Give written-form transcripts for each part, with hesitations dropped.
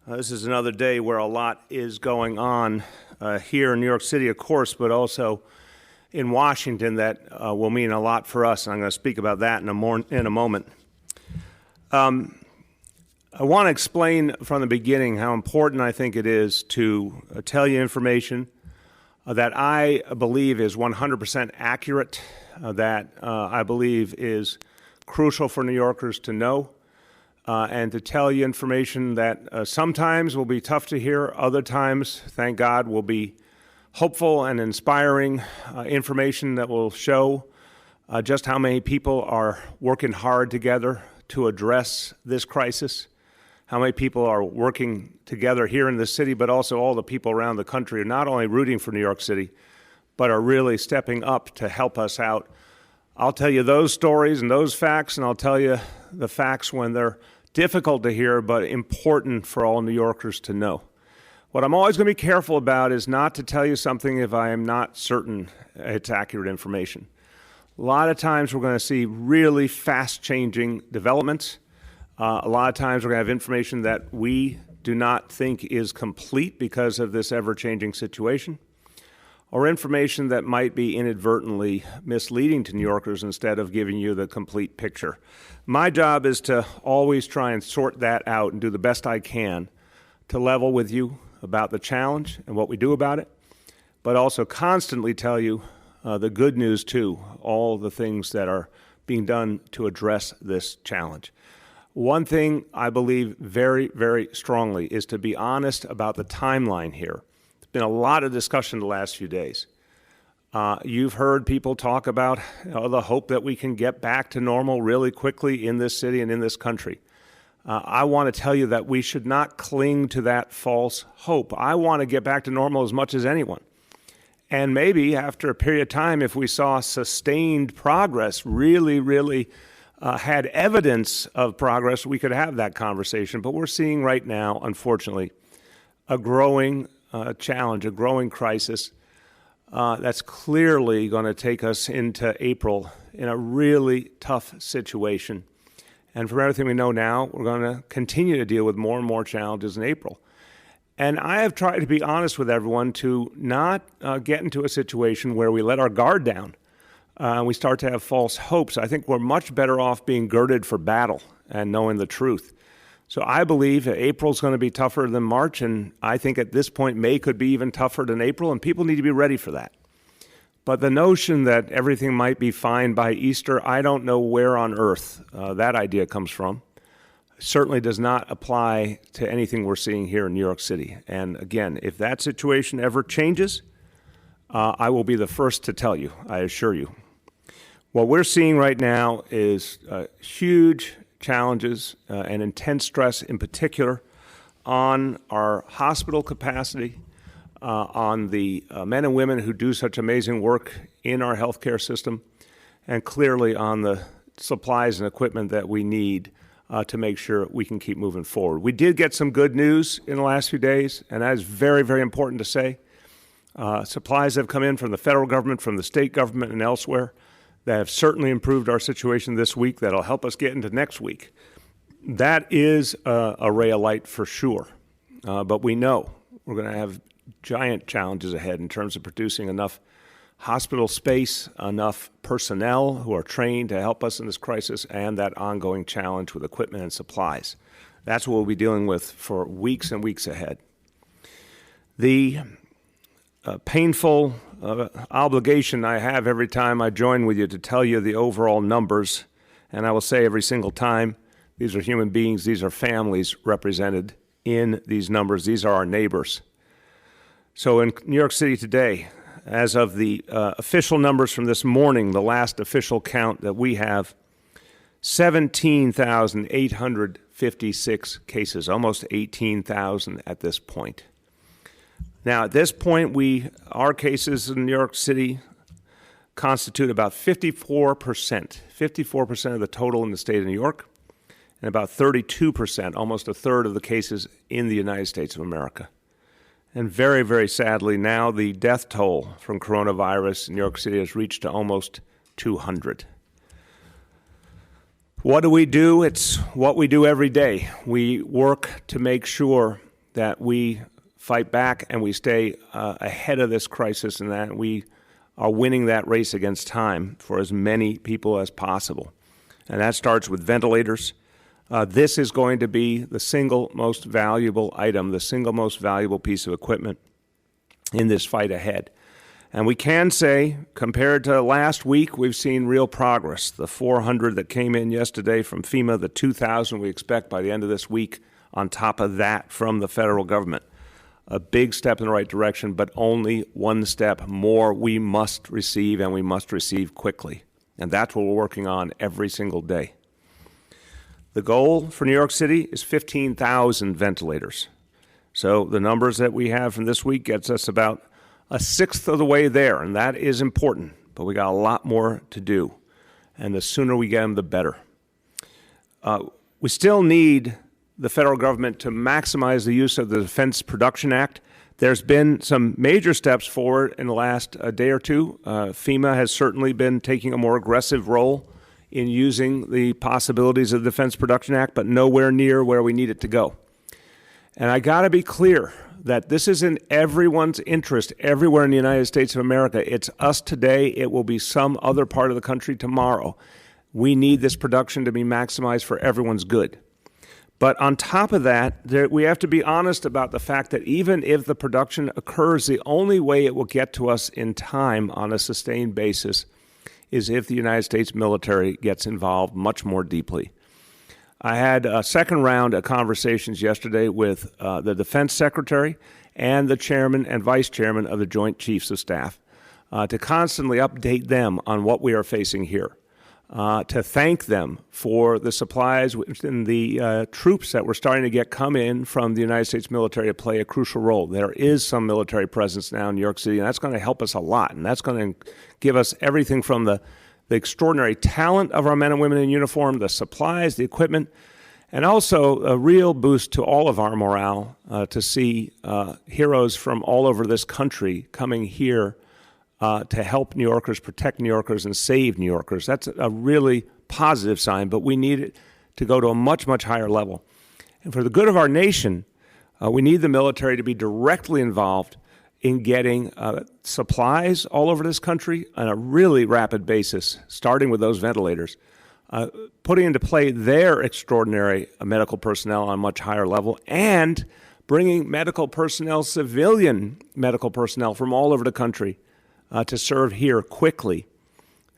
This is another day where a lot is going on here in New York City, of course, but also in Washington that will mean a lot for us, and I'm going to speak about that in a moment. I want to explain from the beginning how important I think it is to tell you information that I believe is 100% accurate, that I believe is crucial for New Yorkers to know, and to tell you information that sometimes will be tough to hear, other times, thank God, will be hopeful and inspiring information that will show just how many people are working hard together to address this crisis, how many people are working together here in the city, but also all the people around the country are not only rooting for New York City, but are really stepping up to help us out. I'll tell you those stories and those facts, and I'll tell you the facts when they're difficult to hear, but important for all New Yorkers to know. What I'm always going to be careful about is not to tell you something if I am not certain it's accurate information. A lot of times we're going to see really fast-changing developments. A lot of times we're going to have information that we do not think is complete because of this ever-changing situation, or information that might be inadvertently misleading to New Yorkers instead of giving you the complete picture. My job is to always try and sort that out and do the best I can to level with you about the challenge and what we do about it, but also constantly tell you the good news too, all the things that are being done to address this challenge. One thing I believe very, very strongly is to be honest about the timeline here. There's been a lot of discussion the last few days. You've heard people talk about the hope that we can get back to normal really quickly in this city and in this country. I want to tell you that we should not cling to that false hope. I want to get back to normal as much as anyone. And maybe after a period of time, if we saw sustained progress, really had evidence of progress, we could have that conversation. But we're seeing right now, unfortunately, a growing challenge, a growing crisis that's clearly going to take us into April in a really tough situation. And from everything we know now, we're going to continue to deal with more and more challenges in April. And I have tried to be honest with everyone to not get into a situation where we let our guard down and we start to have false hopes. I think we're much better off being girded for battle and knowing the truth. So I believe that April's going to be tougher than March, and I think at this point May could be even tougher than April, and people need to be ready for that. But the notion that everything might be fine by Easter, I don't know where on earth that idea comes from. Certainly does not apply to anything we're seeing here in New York City. And again, if that situation ever changes, I will be the first to tell you, I assure you. What we're seeing right now is huge challenges and intense stress in particular on our hospital capacity, on the men and women who do such amazing work in our healthcare system, and clearly on the supplies and equipment that we need to make sure we can keep moving forward. We did get some good news in the last few days, and that is very, very important to say. Supplies have come in from the federal government, from the state government, and elsewhere that have certainly improved our situation this week, that'll help us get into next week. That is a ray of light for sure. But we know we're going to have giant challenges ahead in terms of producing enough hospital space, enough personnel who are trained to help us in this crisis, and that ongoing challenge with equipment and supplies. That's what we'll be dealing with for weeks and weeks ahead. The painful obligation I have every time I join with you to tell you the overall numbers, and I will say every single time, these are human beings, these are families represented in these numbers, these are our neighbors. So in New York City today, as of the official numbers from this morning, the last official count that we have, 17,856 cases, almost 18,000 at this point. Now, at this point, our cases in New York City constitute about 54% of the total in the state of New York, and about 32%, almost a third of the cases in the United States of America. And very, very sadly, now the death toll from coronavirus in New York City has reached to almost 200. What do? It's what we do every day. We work to make sure that we fight back and we stay ahead of this crisis, and that we are winning that race against time for as many people as possible. And that starts with ventilators. This is going to be the single most valuable item, the single most valuable piece of equipment in this fight ahead. And we can say, compared to last week, we've seen real progress. The 400 that came in yesterday from FEMA, the 2,000 we expect by the end of this week, on top of that from the federal government. A big step in the right direction, but only one step more we must receive, and we must receive quickly. And that's what we're working on every single day. The goal for New York City is 15,000 ventilators. So the numbers that we have from this week gets us about a sixth of the way there, and that is important. But we got a lot more to do, and the sooner we get them, the better. We still need the federal government to maximize the use of the Defense Production Act. There's been some major steps forward in the last day or two. FEMA has certainly been taking a more aggressive role in using the possibilities of the Defense Production Act, but nowhere near where we need it to go. And I got to be clear that this is in everyone's interest everywhere in the United States of America. It's us today. It will be some other part of the country tomorrow. We need this production to be maximized for everyone's good. But on top of that, we have to be honest about the fact that even if the production occurs, the only way it will get to us in time on a sustained basis is if the United States military gets involved much more deeply. I had a second round of conversations yesterday with the Defense Secretary and the Chairman and Vice Chairman of the Joint Chiefs of Staff to constantly update them on what we are facing here, to thank them for the supplies and the troops that we're starting to get come in from the United States military to play a crucial role. There is some military presence now in New York City, and that's going to help us a lot, and that's going to give us everything from the extraordinary talent of our men and women in uniform, the supplies, the equipment, and also a real boost to all of our morale to see heroes from all over this country coming here to help New Yorkers, protect New Yorkers, and save New Yorkers. That's a really positive sign, but we need it to go to a much, much higher level. And for the good of our nation, we need the military to be directly involved in getting supplies all over this country on a really rapid basis, starting with those ventilators, putting into play their extraordinary medical personnel on a much higher level, and bringing medical personnel, civilian medical personnel from all over the country to serve here quickly.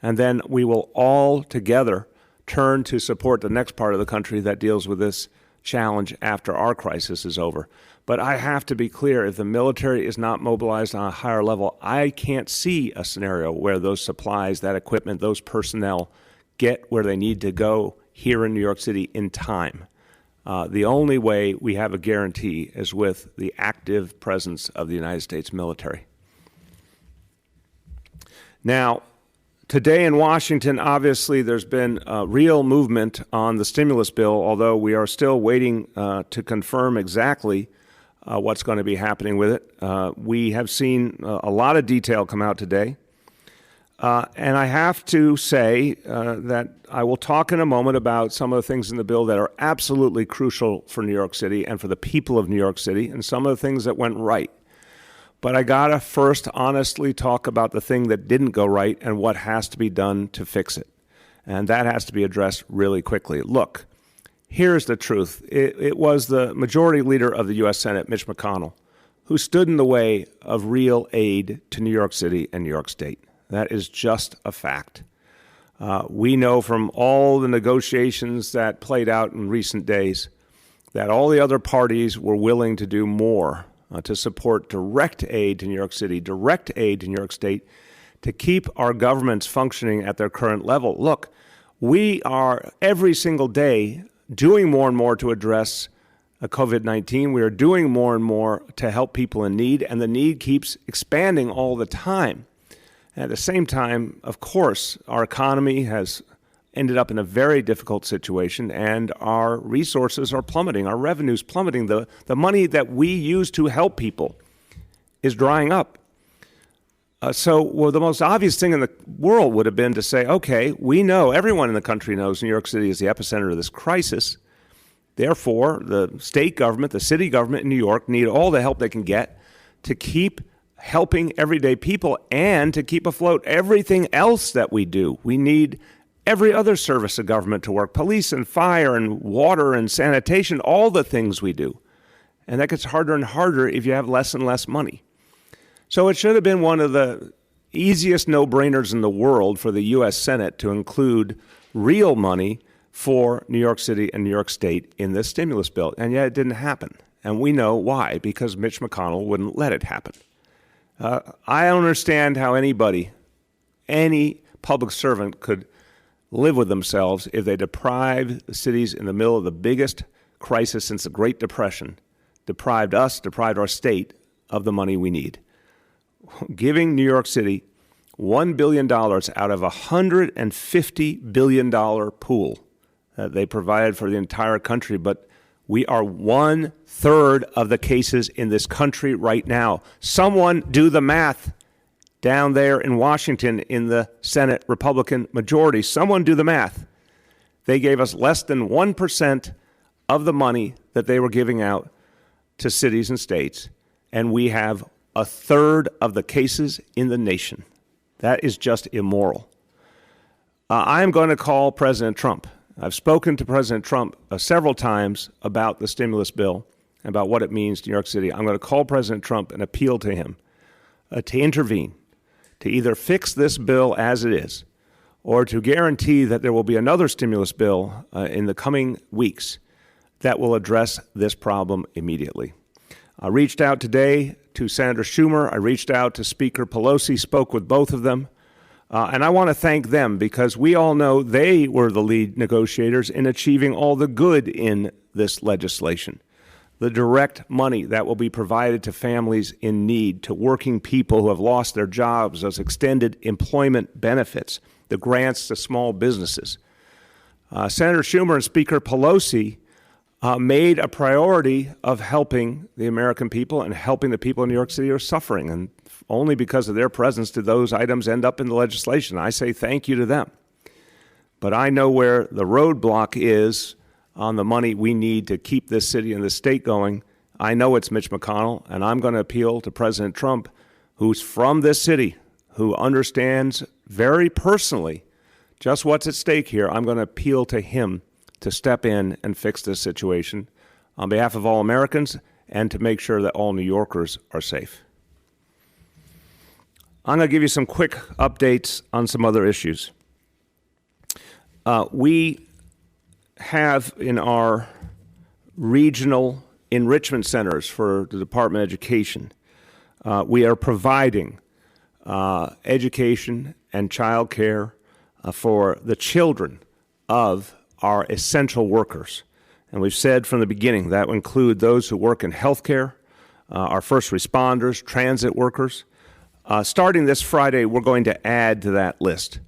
And then we will all together turn to support the next part of the country that deals with this challenge after our crisis is over. But I have to be clear, if the military is not mobilized on a higher level, I can't see a scenario where those supplies, that equipment, those personnel get where they need to go here in New York City in time. The only way we have a guarantee is with the active presence of the United States military. Now, today in Washington, obviously, there's been real movement on the stimulus bill, although we are still waiting to confirm exactly what's going to be happening with it. We have seen a lot of detail come out today. And I have to say that I will talk in a moment about some of the things in the bill that are absolutely crucial for New York City and for the people of New York City, and some of the things that went right. But I gotta first honestly talk about the thing that didn't go right and what has to be done to fix it. And that has to be addressed really quickly. Look, here's the truth. It was the majority leader of the U.S. Senate, Mitch McConnell, who stood in the way of real aid to New York City and New York State. That is just a fact. We know from all the negotiations that played out in recent days that all the other parties were willing to do more to support direct aid to New York City, direct aid to New York State, to keep our governments functioning at their current level. Look, we are every single day doing more and more to address COVID-19. We are doing more and more to help people in need, and the need keeps expanding all the time. At the same time, of course, our economy has ended up in a very difficult situation, and our resources are plummeting, our revenues plummeting. The money that we use to help people is drying up. So the most obvious thing in the world would have been to say, okay, we know, everyone in the country knows New York City is the epicenter of this crisis. Therefore, the state government, the city government in New York need all the help they can get to keep helping everyday people and to keep afloat everything else that we do. We need every other service of government to work, police and fire and water and sanitation, all the things we do. And that gets harder and harder if you have less and less money. So it should have been one of the easiest no-brainers in the world for the U.S. Senate to include real money for New York City and New York State in this stimulus bill. And yet it didn't happen. And we know why, because Mitch McConnell wouldn't let it happen. I don't understand how anybody, any public servant could live with themselves if they deprive the cities in the middle of the biggest crisis since the Great Depression, deprived our state of the money we need. Giving New York City $1 billion out of a $150 billion pool that they provided for the entire country, but we are 1/3 of the cases in this country right now. Someone do the math down there in Washington in the Senate Republican majority. Someone do the math. They gave us less than 1% of the money that they were giving out to cities and states, and we have 1/3 of the cases in the nation. That is just immoral. I am going to call President Trump. I've spoken to President Trump several times about the stimulus bill, about what it means to New York City. I'm going to call President Trump and appeal to him to intervene, to either fix this bill as it is, or to guarantee that there will be another stimulus bill in the coming weeks that will address this problem immediately. I reached out today to Senator Schumer. I reached out to Speaker Pelosi, spoke with both of them. And I want to thank them because we all know they were the lead negotiators in achieving all the good in this legislation. The direct money that will be provided to families in need, to working people who have lost their jobs, those extended employment benefits, the grants to small businesses. Senator Schumer and Speaker Pelosi made a priority of helping the American people and helping the people in New York City who are suffering. And only because of their presence did those items end up in the legislation. I say thank you to them. But I know where the roadblock is on the money we need to keep this city and the state going. I know it's Mitch McConnell, and I'm going to appeal to President Trump, who's from this city, who understands very personally just what's at stake here. I'm going to appeal to him to step in and fix this situation on behalf of all Americans and to make sure that all New Yorkers are safe. I'm going to give you some quick updates on some other issues. We have in our regional enrichment centers for the Department of Education, we are providing education and child care for the children of our essential workers. And we've said from the beginning that will include those who work in healthcare, our first responders, transit workers. Starting this Friday, we're going to add to that list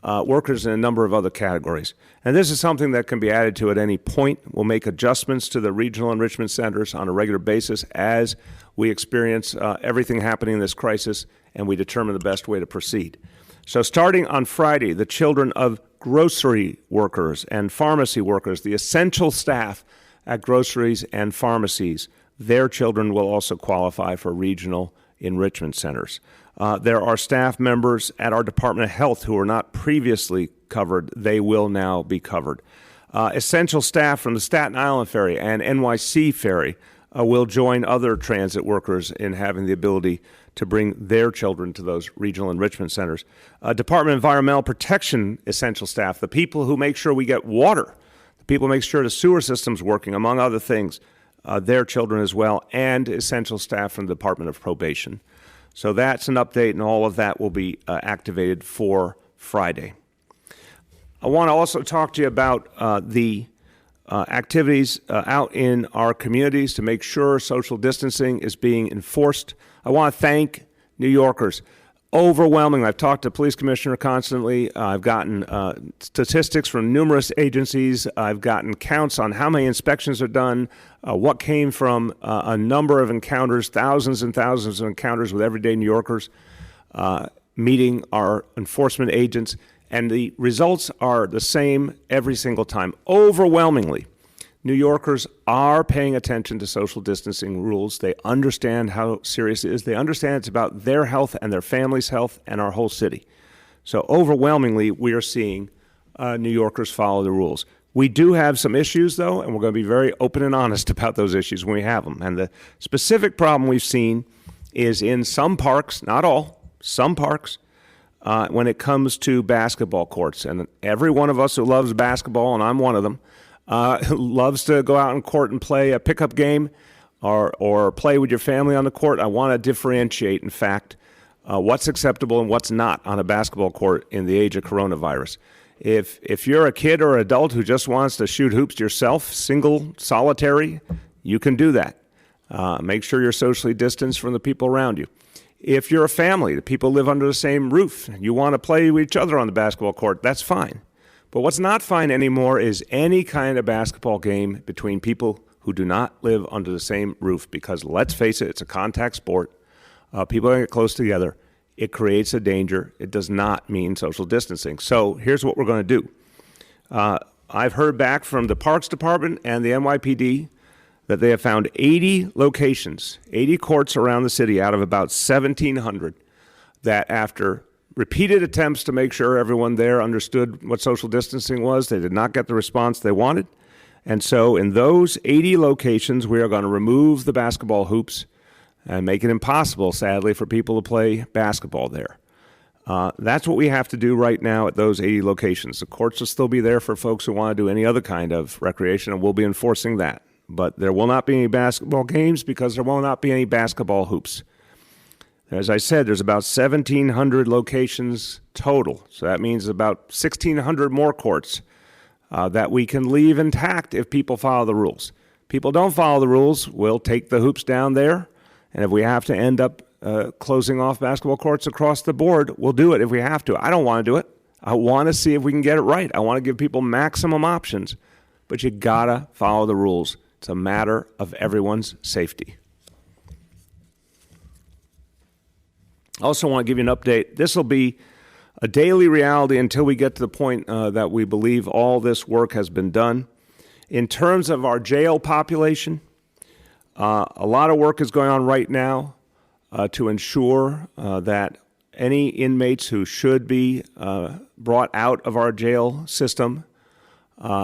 workers in a number of other categories. And this is something that can be added to at any point. We'll make adjustments to the regional enrichment centers on a regular basis as we experience everything happening in this crisis and we determine the best way to proceed. So starting on Friday, the children of grocery workers and pharmacy workers, the essential staff at groceries and pharmacies, their children will also qualify for regional enrichment centers. There are staff members at our Department of Health who are not previously covered. They will now be covered. Essential staff from the Staten Island Ferry and NYC Ferry will join other transit workers in having the ability to bring their children to those regional enrichment centers. Department of Environmental Protection essential staff, the people who make sure we get water, the people who make sure the sewer system's working, among other things, their children as well, and essential staff from the Department of Probation. So that's an update, and all of that will be activated for Friday. I want to also talk to you about the activities out in our communities to make sure social distancing is being enforced. I want to thank New Yorkers. Overwhelming. I've talked to the police commissioner constantly. I've gotten statistics from numerous agencies. I've gotten counts on how many inspections are done, what came from a number of encounters, thousands and thousands of encounters with everyday New Yorkers meeting our enforcement agents. And the results are the same every single time. Overwhelmingly, New Yorkers are paying attention to social distancing rules. They understand how serious it is. They understand it's about their health and their family's health and our whole city. So overwhelmingly, we are seeing New Yorkers follow the rules. We do have some issues, though, and we're going to be very open and honest about those issues when we have them. And the specific problem we've seen is in some parks, not all, some parks, when it comes to basketball courts. And every one of us who loves basketball, and I'm one of them, loves to go out on court and play a pickup game or play with your family on the court. I want to differentiate, in fact, what's acceptable and what's not on a basketball court in the age of coronavirus. If you're a kid or adult who just wants to shoot hoops yourself, single, solitary, you can do that. Make sure you're socially distanced from the people around you. If you're a family, the people live under the same roof, you want to play with each other on the basketball court, that's fine. But what's not fine anymore is any kind of basketball game between people who do not live under the same roof, because let's face it, it's a contact sport. People get close together. It creates a danger. It does not mean social distancing. So here's what we're going to do. I've heard back from the Parks Department and the NYPD that they have found 80 locations, 80 courts around the city out of about 1,700 that after repeated attempts to make sure everyone there understood what social distancing was, they did not get the response they wanted. And so in those 80 locations, we are going to remove the basketball hoops and make it impossible, sadly, for people to play basketball there. That's what we have to do right now at those 80 locations. The courts will still be there for folks who want to do any other kind of recreation, and we'll be enforcing that. But there will not be any basketball games because there will not be any basketball hoops. As I said, there's about 1,700 locations total. So that means about 1,600 more courts that we can leave intact if people follow the rules. People don't follow the rules, we'll take the hoops down there. And if we have to end up closing off basketball courts across the board, we'll do it if we have to. I don't want to do it. I want to see if we can get it right. I want to give people maximum options. But you got to follow the rules. It's a matter of everyone's safety. I also want to give you an update. This will be a daily reality until we get to the point that we believe all this work has been done. In terms of our jail population, a lot of work is going on right now to ensure that any inmates who should be brought out of our jail system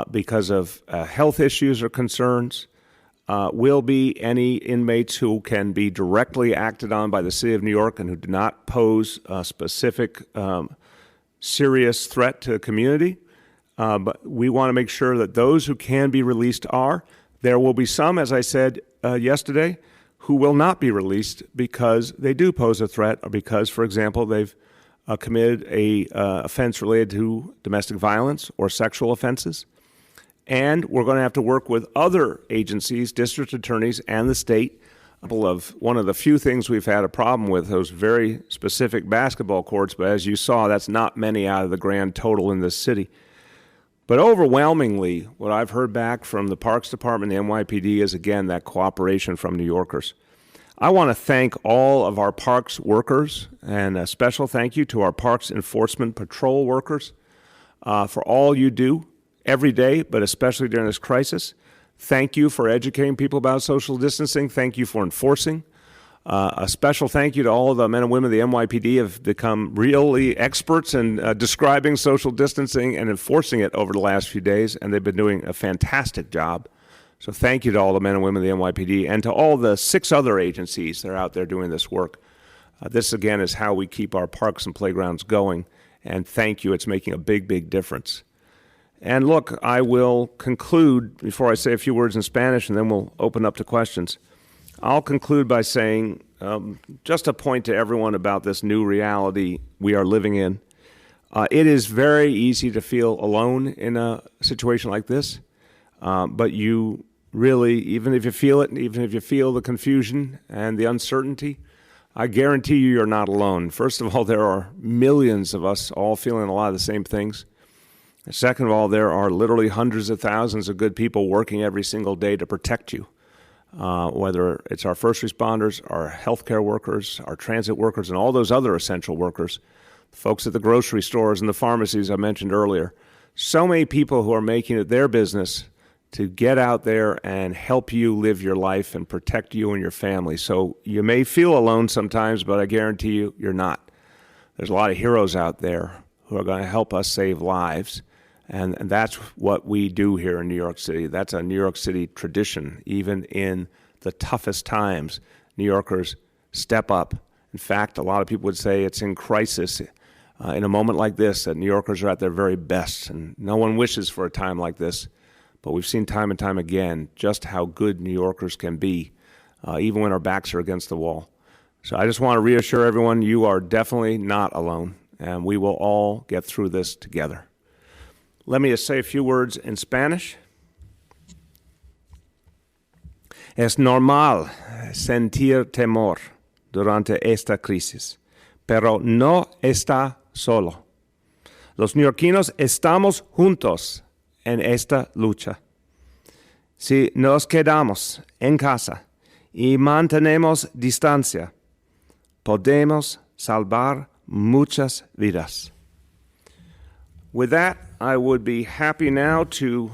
because of health issues or concerns will be any inmates who can be directly acted on by the City of New York and who do not pose a specific serious threat to the community. But we want to make sure that those who can be released are. There will be some, as I said yesterday, who will not be released because they do pose a threat or because, for example, they've committed a offense related to domestic violence or sexual offenses. And we're going to have to work with other agencies, district attorneys, and the state. One of the few things we've had a problem with, those very specific basketball courts, but as you saw, that's not many out of the grand total in this city. But overwhelmingly, what I've heard back from the Parks Department and the NYPD is, again, that cooperation from New Yorkers. I want to thank all of our parks workers, and a special thank you to our Parks Enforcement Patrol workers for all you do every day, but especially during this crisis. Thank you for educating people about social distancing. Thank you for enforcing. A special thank you to all of the men and women of the NYPD have become really experts in describing social distancing and enforcing it over the last few days, and they've been doing a fantastic job. So thank you to all the men and women of the NYPD and to all the 6 other agencies that are out there doing this work. This, again, is how we keep our parks and playgrounds going, and thank you. It's making a big, big difference. And look, I will conclude before I say a few words in Spanish, and then we'll open up to questions. I'll conclude by saying just a point to everyone about this new reality we are living in. It is very easy to feel alone in a situation like this, but you really, even if you feel it, even if you feel the confusion and the uncertainty, I guarantee you're not alone. First of all, there are millions of us all feeling a lot of the same things. Second of all, there are literally hundreds of thousands of good people working every single day to protect you, whether it's our first responders, our healthcare workers, our transit workers, and all those other essential workers, folks at the grocery stores and the pharmacies I mentioned earlier. So many people who are making it their business to get out there and help you live your life and protect you and your family. So you may feel alone sometimes, but I guarantee you, you're not. There's a lot of heroes out there who are going to help us save lives, and that's what we do here in New York City. That's a New York City tradition. Even in the toughest times, New Yorkers step up. In fact, a lot of people would say it's in crisis in a moment like this that New Yorkers are at their very best, and no one wishes for a time like this. But we've seen time and time again just how good New Yorkers can be, even when our backs are against the wall. So I just want to reassure everyone, you are definitely not alone, and we will all get through this together. Let me just say a few words in Spanish. Es normal sentir temor durante esta crisis, pero no está solo. Los neoyorquinos estamos juntos en esta lucha. Si nos quedamos en casa y mantenemos distancia, podemos salvar muchas vidas. With that, I would be happy now to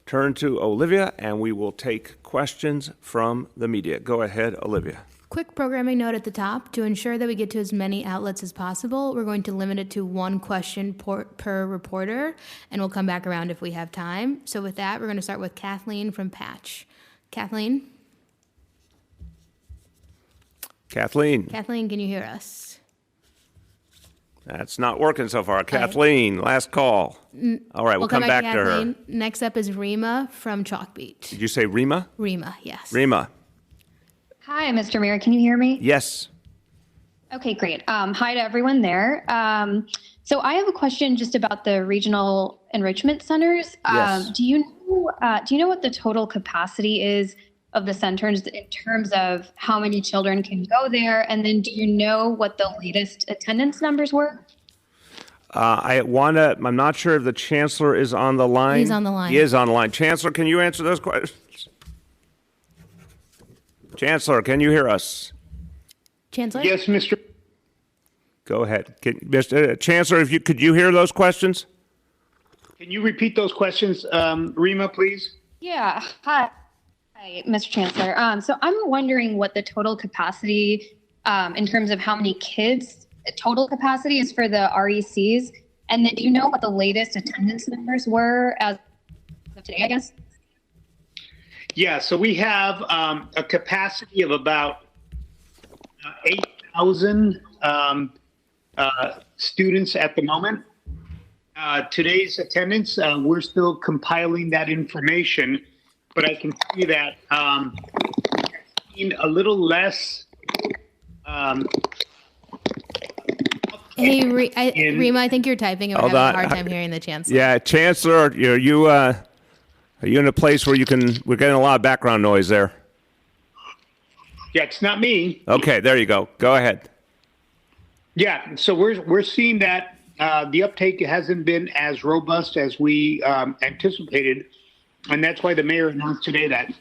turn to Olivia, and we will take questions from the media. Go ahead, Olivia. Quick programming note at the top. To ensure that we get to as many outlets as possible, we're going to limit it to one question per reporter, and we'll come back around if we have time. So with that, we're going to start with Kathleen from Patch. Kathleen? Kathleen, Kathleen, can you hear us? that's not working so far. Kathleen, last call. All right, we'll come back to her. Next up is Rima from Chalk Beat. Did you say Rima? Rima, yes. Rima. Hi, Mr. Mayor. Can you hear me? Yes. Okay, great. Hi to everyone there. So I have a question just about the regional enrichment centers. Yes. Do you know what the total capacity is of the centers in terms of how many children can go there? And then do you know what the latest attendance numbers were? I'm not sure if the Chancellor is on the line. He's on the line. He is on the line. Chancellor, can you answer those questions? Chancellor, can you hear us? Chancellor? Yes, Mr. Go ahead. Mr. Chancellor, could you hear those questions? Can you repeat those questions, Rima, please? Yeah. Hi, Mr. Chancellor. So I'm wondering what the total capacity in terms of how many kids total capacity is for the RECs. And then do you know what the latest attendance numbers were as of today, I guess? Yeah, so we have a capacity of about 8,000 students at the moment. Today's attendance, we're still compiling that information, but I can tell you that a little less. Hey, Rima, I think you're typing, and we're having a hard time hearing the Chancellor. Yeah, Chancellor, are you in a place where we're getting a lot of background noise there? Yeah, it's not me. Okay, there you go. Go ahead. Yeah, so we're seeing that the uptake hasn't been as robust as we anticipated, and that's why the mayor announced today that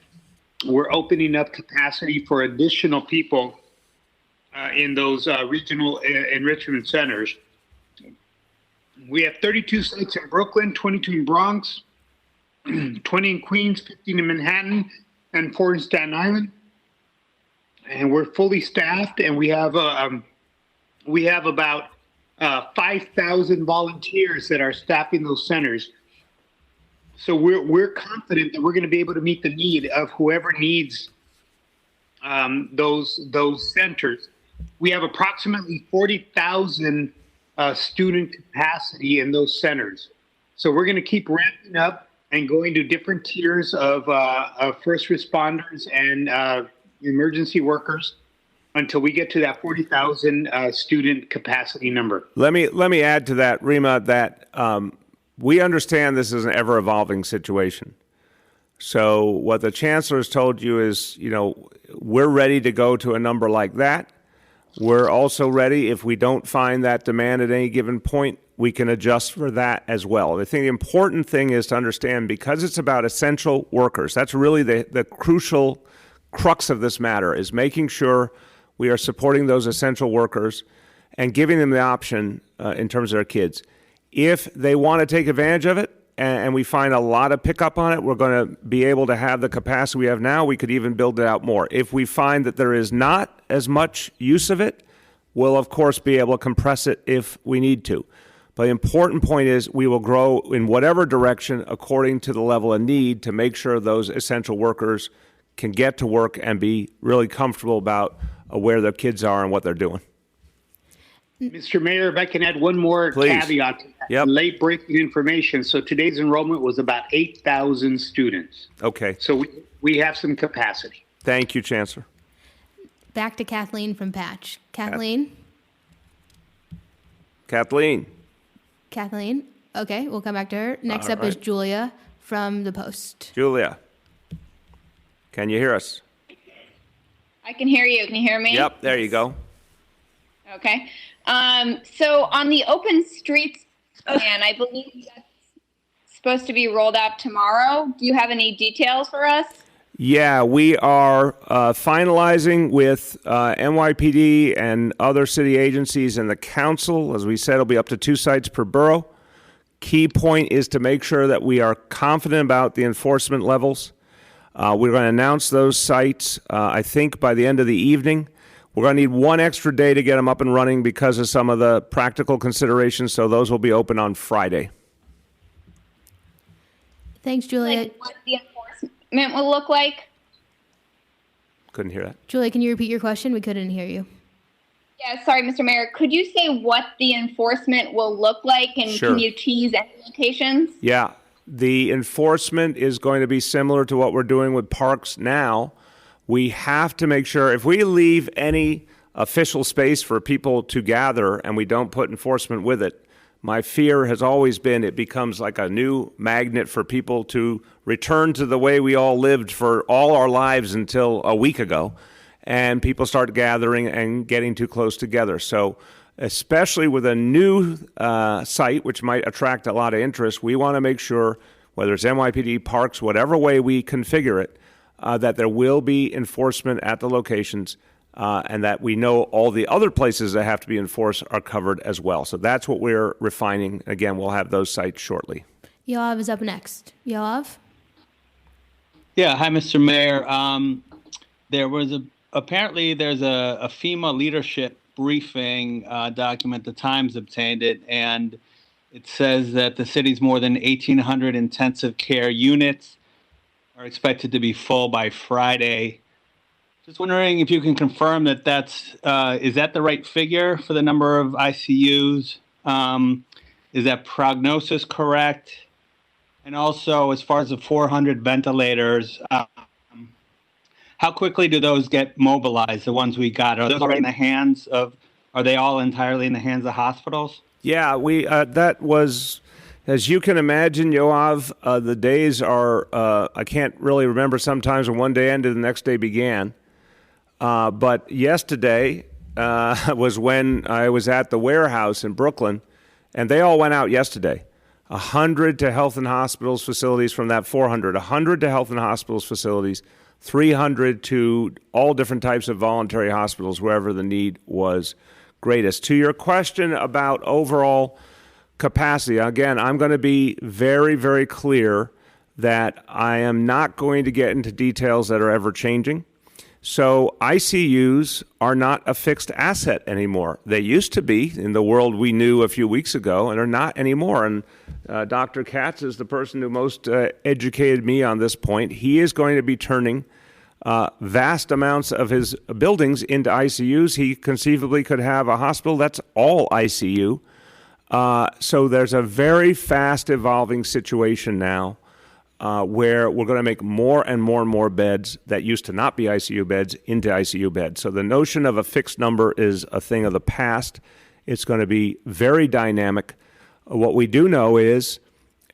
we're opening up capacity for additional people in those regional enrichment centers. We have 32 sites in Brooklyn, 22 in Bronx, 20 in Queens, 15 in Manhattan, and 4 in Staten Island. And we're fully staffed, and we have about 5,000 volunteers that are staffing those centers. So we're confident that we're going to be able to meet the need of whoever needs those centers. We have approximately 40,000 student capacity in those centers. So we're going to keep ramping up and going to different tiers of first responders and emergency workers until we get to that 40,000 student capacity number. Let me add to that, Rima, that we understand this is an ever-evolving situation. So what the Chancellor has told you is, we're ready to go to a number like that. We're also ready, if we don't find that demand at any given point, we can adjust for that as well. I think the important thing is to understand, because it's about essential workers, that's really the crucial crux of this matter, is making sure we are supporting those essential workers and giving them the option in terms of their kids. If they want to take advantage of it and we find a lot of pickup on it, we're going to be able to have the capacity we have now. We could even build it out more. If we find that there is not as much use of it, we'll, of course, be able to compress it if we need to. But the important point is we will grow in whatever direction according to the level of need to make sure those essential workers can get to work and be really comfortable about where their kids are and what they're doing. Mr. Mayor, if I can add one more Please. caveat to that. Yep. Late breaking information. So today's enrollment was about 8,000 students. Okay. So we have some capacity. Thank you, Chancellor. Back to Kathleen from Patch. Kathleen? Kathleen. Kathleen? Okay, we'll come back to her. Next All up is right. Julia from the Post. Julia. Can you hear us? I can hear you. Can you hear me? Yep, there you go. Okay. So on the open streets plan, I believe that's supposed to be rolled out tomorrow. Do you have any details for us? Yeah, we are finalizing with NYPD and other city agencies and the council. As we said, it'll be up to 2 sites per borough. Key point is to make sure that we are confident about the enforcement levels. We're going to announce those sites, I think, by the end of the evening. We're going to need 1 extra day to get them up and running because of some of the practical considerations, so those will be open on Friday. Thanks, Julia. Like what the enforcement will look like? Couldn't hear that. Julia, can you repeat your question? We couldn't hear you. Yeah, sorry, Mr. Mayor. Could you say what the enforcement will look like, and Sure. can you tease any locations? Yeah, the enforcement is going to be similar to what we're doing with parks now. We have to make sure if we leave any official space for people to gather and we don't put enforcement with it, my fear has always been it becomes like a new magnet for people to return to the way we all lived for all our lives until a week ago, and people start gathering and getting too close together. So especially with a new site, which might attract a lot of interest, we want to make sure, whether it's NYPD, parks, whatever way we configure it, that there will be enforcement at the locations, and that we know all the other places that have to be enforced are covered as well. So that's what we're refining. Again, we'll have those sites shortly. Yoav is up next. Yoav? Yeah, hi, Mr. Mayor. Apparently there's a FEMA leadership briefing document. The Times obtained it, and it says that the city's more than 1,800 intensive care units are expected to be full by Friday. Just wondering if you can confirm that is that the right figure for the number of ICUs? Is that prognosis correct? And also, as far as the 400 ventilators, how quickly do those get mobilized, the ones we got? Are those already in the hands of, are they all entirely in the hands of hospitals? Yeah, that was, as you can imagine, Yoav, the days are, I can't really remember sometimes when one day ended, the next day began. But yesterday was when I was at the warehouse in Brooklyn, and they all went out yesterday. 100 to health and hospitals facilities from that 400, 100 to health and hospitals facilities, 300 to all different types of voluntary hospitals, wherever the need was greatest. To your question about overall capacity, again, I'm going to be very, very clear that I am not going to get into details that are ever changing. So ICUs are not a fixed asset anymore. They used to be in the world we knew a few weeks ago, and are not anymore. And Dr. Katz is the person who most educated me on this point. He is going to be turning vast amounts of his buildings into ICUs. He conceivably could have a hospital that's all ICU. So there's a very fast evolving situation now where we're going to make more and more and more beds that used to not be ICU beds into ICU beds. So the notion of a fixed number is a thing of the past. It's going to be very dynamic. What we do know is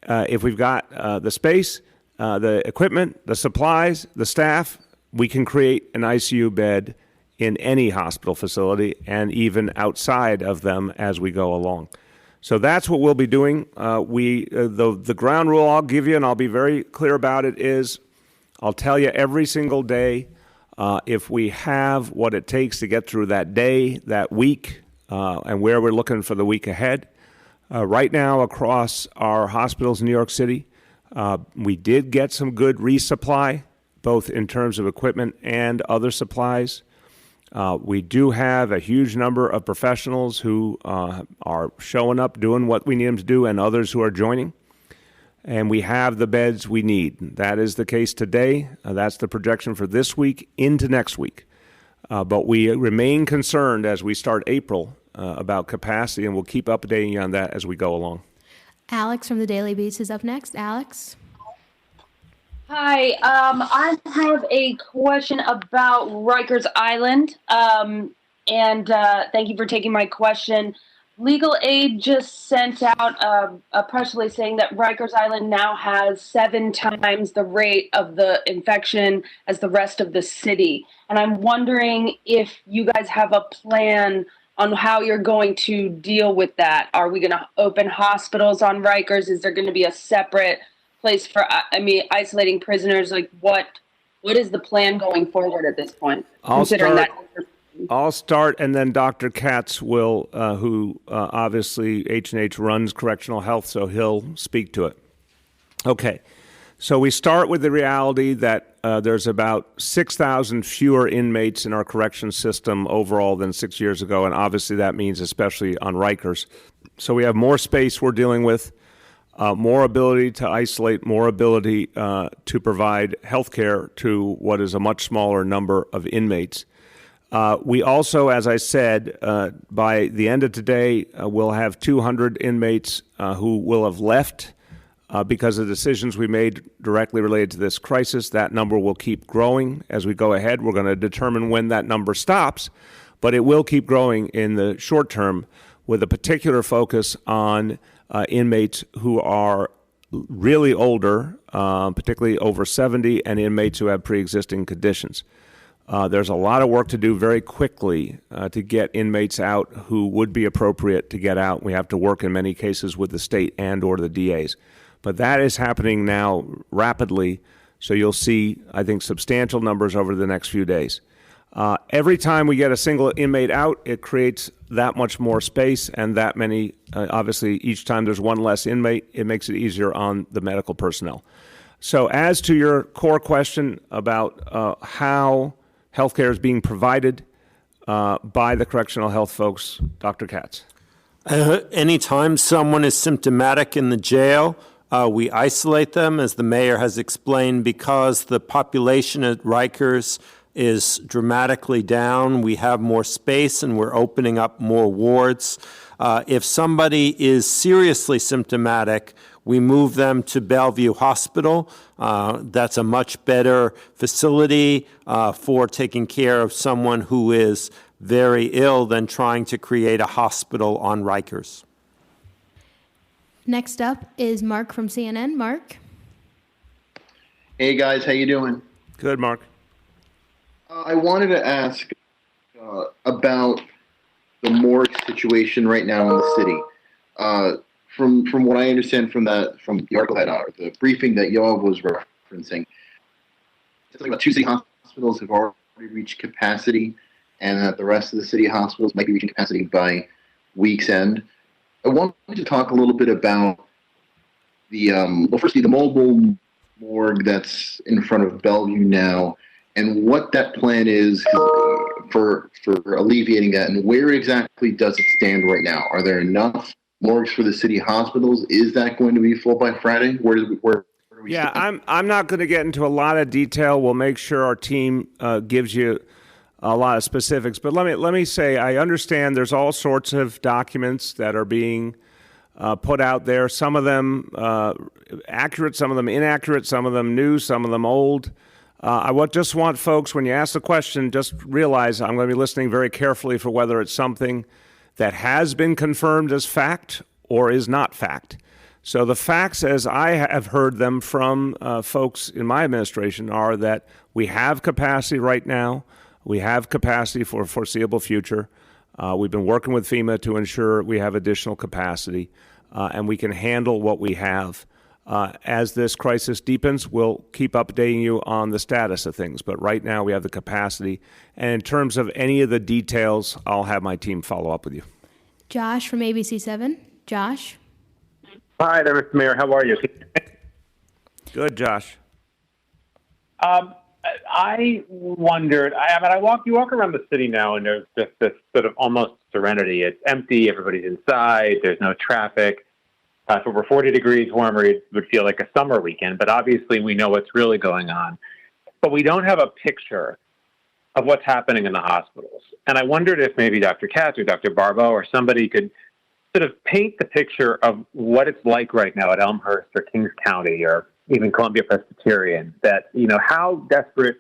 if we've got the space, the equipment, the supplies, the staff, we can create an ICU bed in any hospital facility and even outside of them as we go along. So that's what we'll be doing. The ground rule I'll give you, and I'll be very clear about it, is I'll tell you every single day if we have what it takes to get through that day, that week, and where we're looking for the week ahead. Right now, across our hospitals in New York City, we did get some good resupply, both in terms of equipment and other supplies. We do have a huge number of professionals who are showing up, doing what we need them to do, and others who are joining. And we have the beds we need. That is the case today. That's the projection for this week into next week. But we remain concerned as we start April about capacity, and we'll keep updating you on that as we go along. Alex from the Daily Beast is up next. Alex? Hi, I have a question about Rikers Island, and thank you for taking my question. Legal Aid just sent out a press release saying that Rikers Island now has 7 times the rate of the infection as the rest of the city. And I'm wondering if you guys have a plan on how you're going to deal with that. Are we going to open hospitals on Rikers? Is there going to be a separate place for, isolating prisoners? Like, what is the plan going forward at this point? I'll start, and then Dr. Katz will, who obviously H&H runs correctional health, so he'll speak to it. Okay, so we start with the reality that there's about 6,000 fewer inmates in our correction system overall than 6 years ago, and obviously that means especially on Rikers. So we have more space we're dealing with, more ability to isolate, more ability to provide health care to what is a much smaller number of inmates. We also, as I said, by the end of today, we'll have 200 inmates who will have left because of decisions we made directly related to this crisis. That number will keep growing as we go ahead. We're going to determine when that number stops, but it will keep growing in the short term with a particular focus on inmates who are really older, particularly over 70, and inmates who have pre-existing conditions. There's a lot of work to do very quickly to get inmates out who would be appropriate to get out. We have to work in many cases with the state and or the DAs. But that is happening now rapidly, so you'll see, I think, substantial numbers over the next few days. Every time we get a single inmate out, it creates that much more space and that many, obviously, each time there's one less inmate, it makes it easier on the medical personnel. So as to your core question about how healthcare is being provided by the correctional health folks, Dr. Katz. Anytime someone is symptomatic in the jail, we isolate them, as the mayor has explained, because the population at Rikers is dramatically down. We have more space and we're opening up more wards. If somebody is seriously symptomatic, we move them to Bellevue Hospital. That's a much better facility for taking care of someone who is very ill than trying to create a hospital on Rikers. Next up is Mark from CNN. Mark? Hey guys, how you doing? Good, Mark. I wanted to ask about the morgue situation right now in the city. From what I understand from the article or the briefing that Yoav was referencing, it's like about 2 city hospitals have already reached capacity, and that the rest of the city hospitals might be reaching capacity by week's end. I wanted to talk a little bit about firstly, the mobile morgue that's in front of Bellevue now, and what that plan is for alleviating that, and where exactly does it stand right now? Are there enough morgues for the city hospitals? Is that going to be full by Friday? Where do we stand? I'm not going to get into a lot of detail. We'll make sure our team gives you a lot of specifics. But let me say, I understand there's all sorts of documents that are being put out there. Some of them accurate, some of them inaccurate, some of them new, some of them old. I just want folks, when you ask the question, just realize I'm going to be listening very carefully for whether it's something that has been confirmed as fact or is not fact. So the facts, as I have heard them from folks in my administration, are that we have capacity right now. We have capacity for a foreseeable future. We've been working with FEMA to ensure we have additional capacity, and we can handle what we have. As this crisis deepens, we'll keep updating you on the status of things. But right now, we have the capacity. And in terms of any of the details, I'll have my team follow up with you. Josh from ABC7. Josh? Hi there, Mr. Mayor. How are you? Good, Josh. I wondered. You walk around the city now, and there's just this sort of almost serenity. It's empty. Everybody's inside. There's no traffic. If it were 40 degrees warmer, it would feel like a summer weekend. But obviously, we know what's really going on. But we don't have a picture of what's happening in the hospitals. And I wondered if maybe Dr. Katz or Dr. Barbeau or somebody could sort of paint the picture of what it's like right now at Elmhurst or Kings County or even Columbia Presbyterian, that, how desperate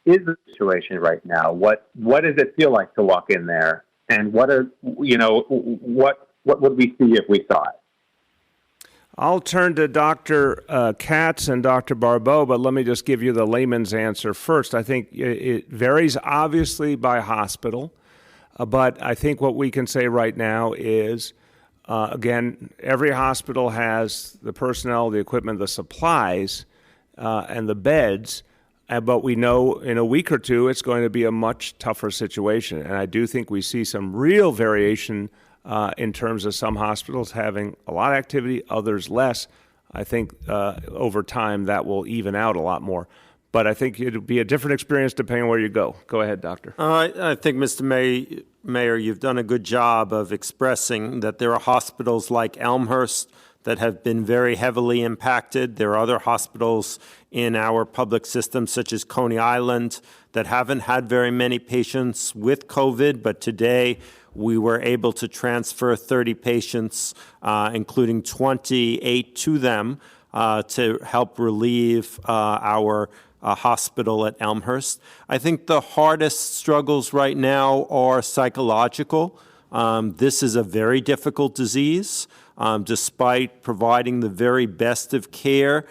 is the situation right now? What does it feel like to walk in there? And what would we see if we saw it? I'll turn to Dr. Katz and Dr. Barbeau, but let me just give you the layman's answer first. I think it varies obviously by hospital, but I think what we can say right now is, again, every hospital has the personnel, the equipment, the supplies, and the beds, but we know in a week or two it's going to be a much tougher situation. And I do think we see some real variation in terms of some hospitals having a lot of activity, others less. I think over time that will even out a lot more. But I think it'll be a different experience depending on where you go. Go ahead, Doctor. I think, Mr. Mayor, you've done a good job of expressing that there are hospitals like Elmhurst that have been very heavily impacted. There are other hospitals in our public system, such as Coney Island, that haven't had very many patients with COVID, but today we were able to transfer 30 patients, including 28 to them, to help relieve our hospital at Elmhurst. I think the hardest struggles right now are psychological. This is a very difficult disease. Despite providing the very best of care,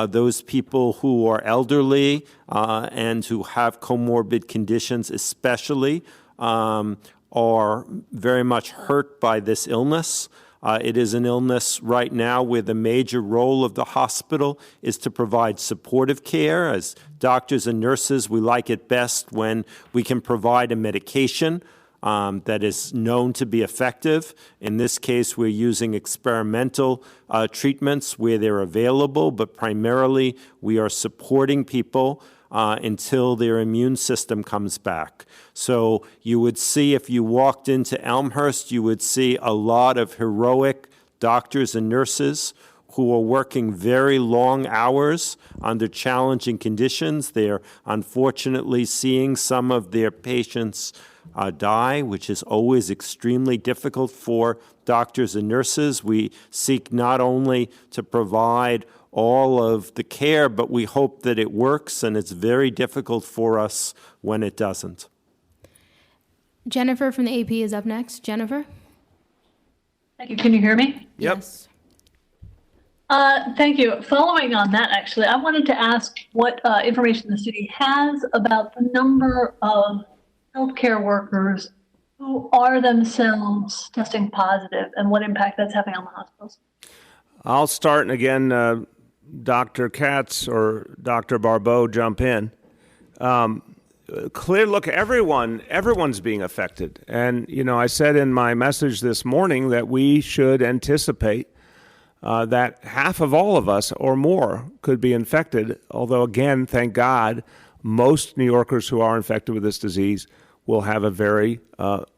those people who are elderly and who have comorbid conditions especially are very much hurt by this illness. It is an illness right now where the major role of the hospital is to provide supportive care. As doctors and nurses, we like it best when we can provide a medication that is known to be effective. In this case, we're using experimental treatments where they're available, but primarily we are supporting people until their immune system comes back. So you would see, if you walked into Elmhurst, you would see a lot of heroic doctors and nurses who are working very long hours under challenging conditions. They're unfortunately seeing some of their patients die, which is always extremely difficult for doctors and nurses. We seek not only to provide all of the care, but we hope that it works, and it's very difficult for us when it doesn't. Jennifer from the AP is up next. Jennifer? Thank you. Can you hear me? Yep. Yes. Thank you. Following on that, actually, I wanted to ask what information the city has about the number of healthcare workers who are themselves testing positive and what impact that's having on the hospitals. I'll start, and again, Dr. Katz or Dr. Barbeau jump in. Clear look, everyone's being affected. And, I said in my message this morning that we should anticipate that half of all of us or more could be infected. Although, again, thank God, most New Yorkers who are infected with this disease will have a very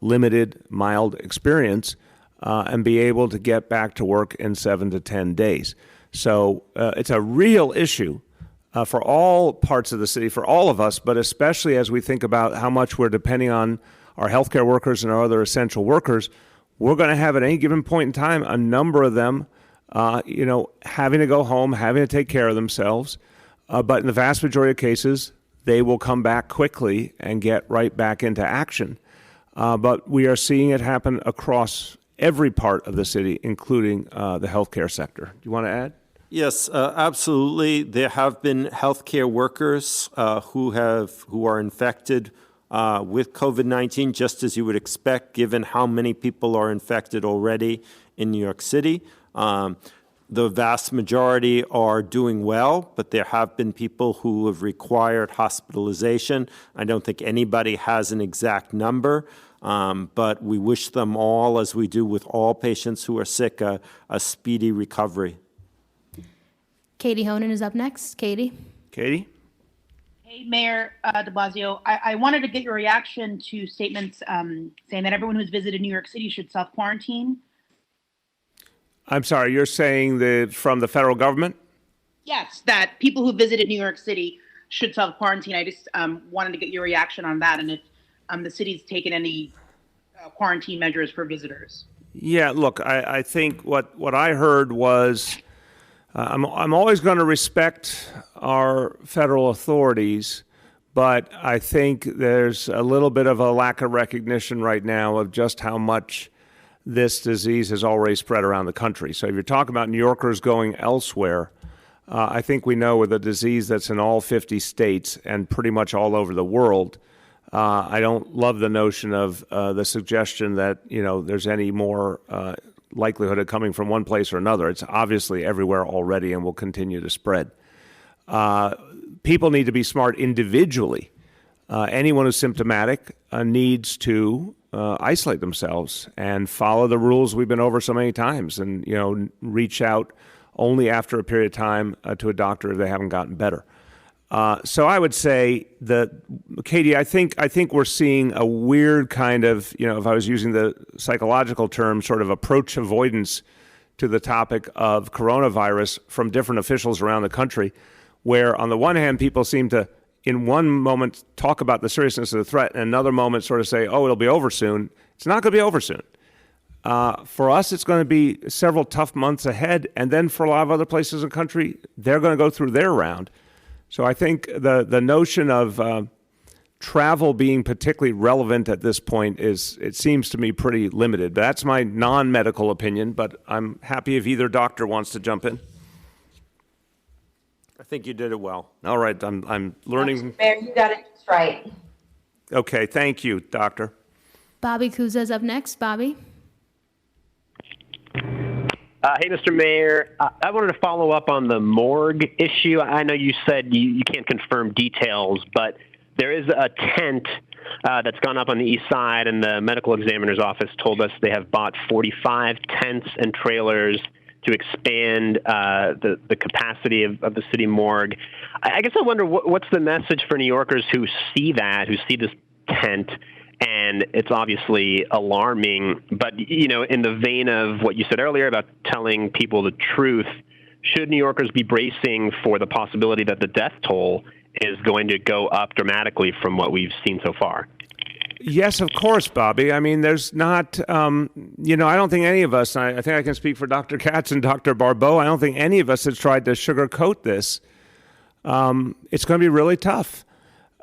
limited, mild experience and be able to get back to work in 7 to 10 days. So it's a real issue for all parts of the city, for all of us, but especially as we think about how much we're depending on our healthcare workers and our other essential workers. We're going to have at any given point in time a number of them, having to go home, having to take care of themselves. But in the vast majority of cases, they will come back quickly and get right back into action. But we are seeing it happen across every part of the city, including the healthcare sector. Do you want to add? Yes, absolutely. There have been healthcare workers who are infected with COVID-19, just as you would expect, given how many people are infected already in New York City. The vast majority are doing well, but there have been people who have required hospitalization. I don't think anybody has an exact number, But we wish them all, as we do with all patients who are sick, a speedy recovery. Katie Honan is up next. Katie? Katie? Hey, Mayor de Blasio, I wanted to get your reaction to statements saying that everyone who's visited New York City should self-quarantine. I'm sorry, you're saying that from the federal government? Yes, that people who visited New York City should self-quarantine. I just wanted to get your reaction on that and if the city's taken any quarantine measures for visitors. Yeah, look, I think what I heard was I'm always going to respect our federal authorities, but I think there's a little bit of a lack of recognition right now of just how much this disease has already spread around the country. So if you're talking about New Yorkers going elsewhere, I think we know with a disease that's in all 50 states and pretty much all over the world, I don't love the notion of the suggestion that, there's any more likelihood of coming from one place or another. It's obviously everywhere already and will continue to spread. People need to be smart individually. Anyone who's symptomatic needs to isolate themselves and follow the rules we've been over so many times and, reach out only after a period of time to a doctor if they haven't gotten better. So I would say that, Katie, I think we're seeing a weird kind of, if I was using the psychological term, sort of approach avoidance to the topic of coronavirus from different officials around the country, where on the one hand, people seem to, in one moment, talk about the seriousness of the threat, and another moment sort of say, oh, it'll be over soon. It's not going to be over soon. For us, it's going to be several tough months ahead, and then for a lot of other places in the country, they're going to go through their round. So I think the notion of travel being particularly relevant at this point it seems to me pretty limited. But that's my non-medical opinion, but I'm happy if either doctor wants to jump in. I think you did it well. All right, I'm learning. Mayor, you got it just right. Okay, thank you, doctor. Bobby Kuza's up next. Bobby? Hey, Mr. Mayor. I wanted to follow up on the morgue issue. I know you said you can't confirm details, but there is a tent that's gone up on the east side, and the medical examiner's office told us they have bought 45 tents and trailers to expand the capacity of the city morgue. I guess I wonder what's the message for New Yorkers who see this tent, and it's obviously alarming. But, in the vein of what you said earlier about telling people the truth, should New Yorkers be bracing for the possibility that the death toll is going to go up dramatically from what we've seen so far? Yes, of course, Bobby. I mean, there's not, I don't think any of us, I think I can speak for Dr. Katz and Dr. Barbeau, I don't think any of us has tried to sugarcoat this. It's going to be really tough.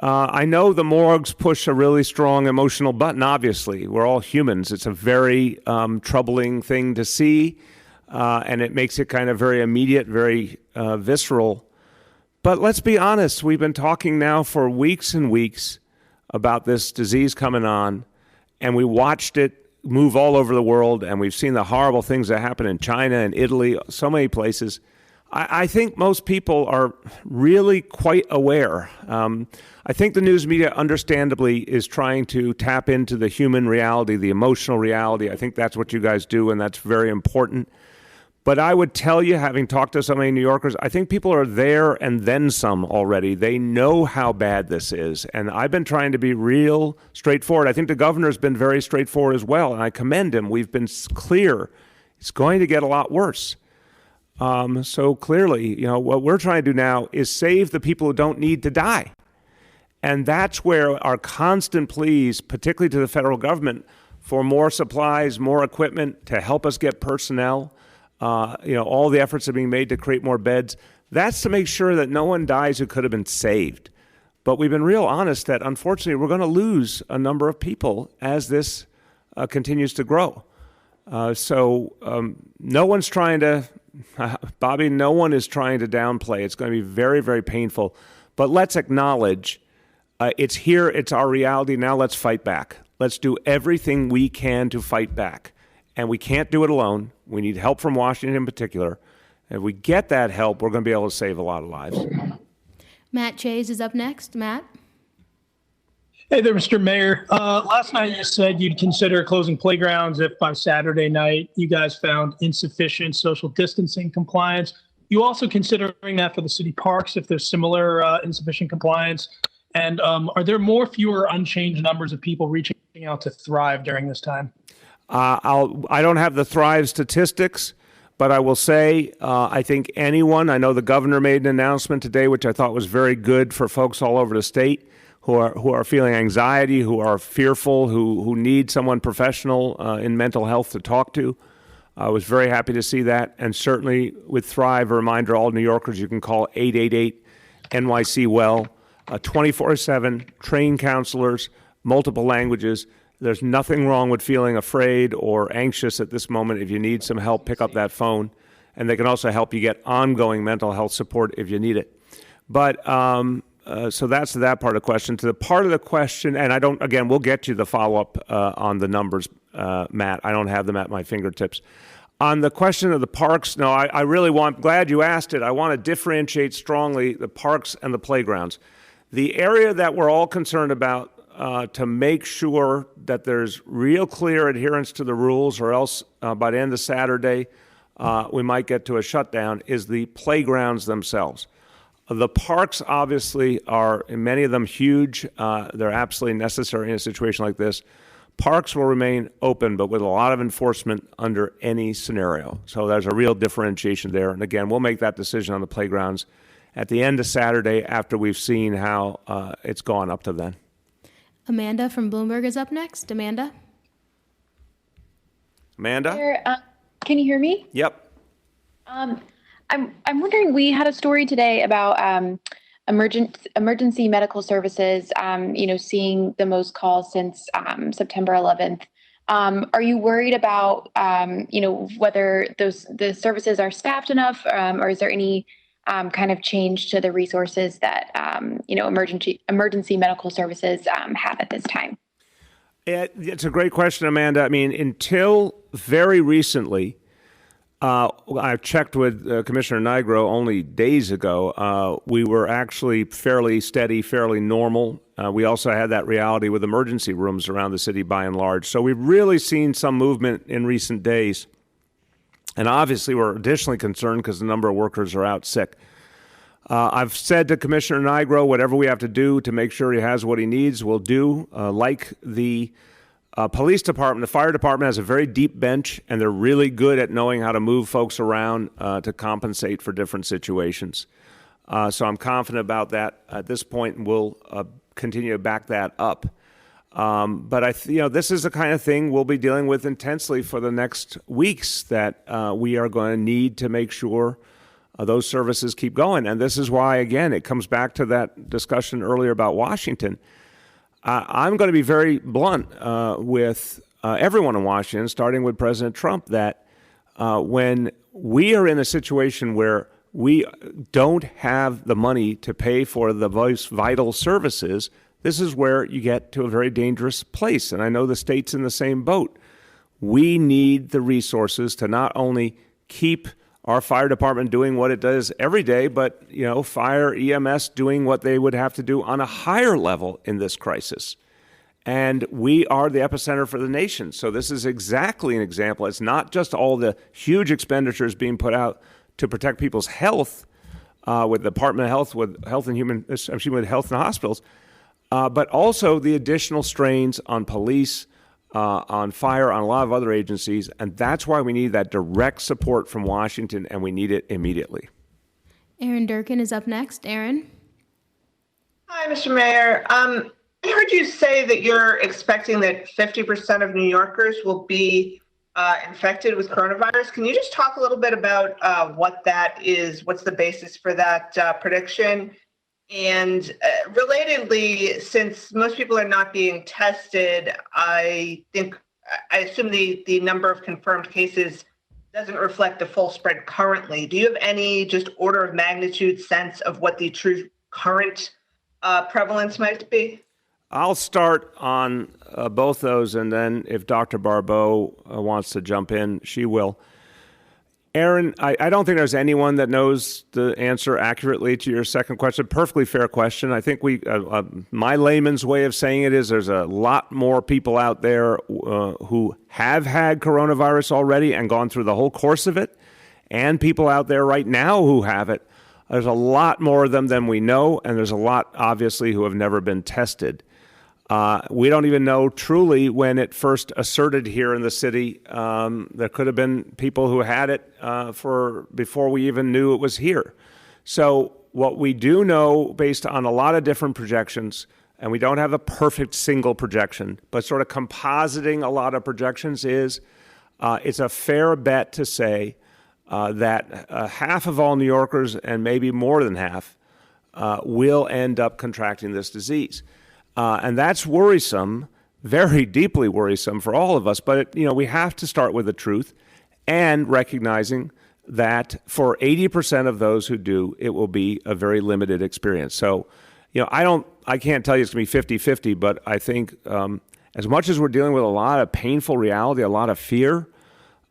I know the morgues push a really strong emotional button, obviously. We're all humans. It's a very troubling thing to see, and it makes it kind of very immediate, very visceral. But let's be honest, we've been talking now for weeks and weeks about this disease coming on, and we watched it move all over the world, and we've seen the horrible things that happen in China and Italy, so many places. I think most people are really quite aware. I think the news media, understandably, is trying to tap into the human reality, the emotional reality. I think that's what you guys do, and that's very important. But I would tell you, having talked to so many New Yorkers, I think people are there and then some already. They know how bad this is. And I've been trying to be real straightforward. I think the governor's been very straightforward as well, and I commend him. We've been clear. It's going to get a lot worse. So clearly, what we're trying to do now is save the people who don't need to die. And that's where our constant pleas, particularly to the federal government, for more supplies, more equipment to help us get personnel, all the efforts are being made to create more beds. That's to make sure that no one dies who could have been saved. But we've been real honest that, unfortunately, we're going to lose a number of people as this continues to grow. No one's trying to, Bobby, no one is trying to downplay. It's going to be very, very painful. But let's acknowledge it's here, it's our reality. Now let's fight back. Let's do everything we can to fight back. And we can't do it alone. We need help from Washington in particular. If we get that help, we're going to be able to save a lot of lives. Matt Chase is up next. Matt? Hey there, Mr. Mayor. Last night you said you'd consider closing playgrounds if by Saturday night you guys found insufficient social distancing compliance. You also considering that for the city parks if there's similar insufficient compliance? And are there more, fewer, unchanged numbers of people reaching out to Thrive during this time? I don't have the Thrive statistics, but I will say I think anyone, I know the governor made an announcement today, which I thought was very good for folks all over the state who are feeling anxiety, who are fearful, who need someone professional in mental health to talk to. I was very happy to see that. And certainly with Thrive, a reminder to all New Yorkers, you can call 888 NYC Well, 24/7, trained counselors, multiple languages. There's nothing wrong with feeling afraid or anxious at this moment. If you need some help, pick up that phone. And they can also help you get ongoing mental health support if you need it. But so that's that part of the question. To the part of the question, and again, we'll get you the follow-up on the numbers, Matt. I don't have them at my fingertips. On the question of the parks, no, I really glad you asked it. I want to differentiate strongly the parks and the playgrounds. The area that we're all concerned about to make sure that there's real clear adherence to the rules, or else by the end of Saturday, we might get to a shutdown, is the playgrounds themselves. The parks obviously are, many of them, huge. They're absolutely necessary in a situation like this. Parks will remain open, but with a lot of enforcement under any scenario. So there's a real differentiation there. And again, we'll make that decision on the playgrounds at the end of Saturday after we've seen how it's gone up to then. Amanda from Bloomberg is up next. Amanda? Amanda? Can you hear me? Yep. I'm wondering, we had a story today about emergency medical services, seeing the most calls since September 11th. Are you worried about, whether the services are staffed enough, or is there any kind of change to the resources that, emergency medical services have at this time? It's a great question, Amanda. I mean, until very recently, I checked with Commissioner Nigro only days ago. We were actually fairly steady, fairly normal. We also had that reality with emergency rooms around the city by and large. So we've really seen some movement in recent days. And obviously, we're additionally concerned because the number of workers are out sick. I've said to Commissioner Nigro, whatever we have to do to make sure he has what he needs, we'll do. Like the police department, the fire department has a very deep bench, and they're really good at knowing how to move folks around to compensate for different situations. So I'm confident about that at this point, and we'll continue to back that up. But this is the kind of thing we'll be dealing with intensely for the next weeks, that we are going to need to make sure those services keep going. And this is why, again, it comes back to that discussion earlier about Washington. I'm going to be very blunt with everyone in Washington, starting with President Trump, that when we are in a situation where we don't have the money to pay for the most vital services, this is where you get to a very dangerous place. And I know the state's in the same boat. We need the resources to not only keep our fire department doing what it does every day, but, fire EMS doing what they would have to do on a higher level in this crisis. And we are the epicenter for the nation. So this is exactly an example. It's not just all the huge expenditures being put out to protect people's health with the Department of Health, with Health and Hospitals, but also the additional strains on police, on fire, on a lot of other agencies. And that's why we need that direct support from Washington, and we need it immediately. Aaron Durkin is up next. Aaron? Hi, Mr. Mayor. I heard you say that you're expecting that 50% of New Yorkers will be infected with coronavirus. Can you just talk a little bit about what that is? What's the basis for that prediction? And relatedly, since most people are not being tested, I assume the number of confirmed cases doesn't reflect the full spread currently. Do you have any just order of magnitude sense of what the true current prevalence might be? I'll start on both those, and then if Dr. Barbeau wants to jump in, she will. Aaron, I don't think there's anyone that knows the answer accurately to your second question. Perfectly fair question. I think my layman's way of saying it is there's a lot more people out there who have had coronavirus already and gone through the whole course of it, and people out there right now who have it. There's a lot more of them than we know, and there's a lot, obviously, who have never been tested. We don't even know truly when it first asserted here in the city. There could have been people who had it before we even knew it was here. So what we do know, based on a lot of different projections, and we don't have a perfect single projection, but sort of compositing a lot of projections is it's a fair bet to say that half of all New Yorkers, and maybe more than half, will end up contracting this disease. And that's worrisome, very deeply worrisome for all of us. But, we have to start with the truth and recognizing that for 80% of those who do, it will be a very limited experience. So, I can't tell you it's going to be 50-50, but I think as much as we're dealing with a lot of painful reality, a lot of fear,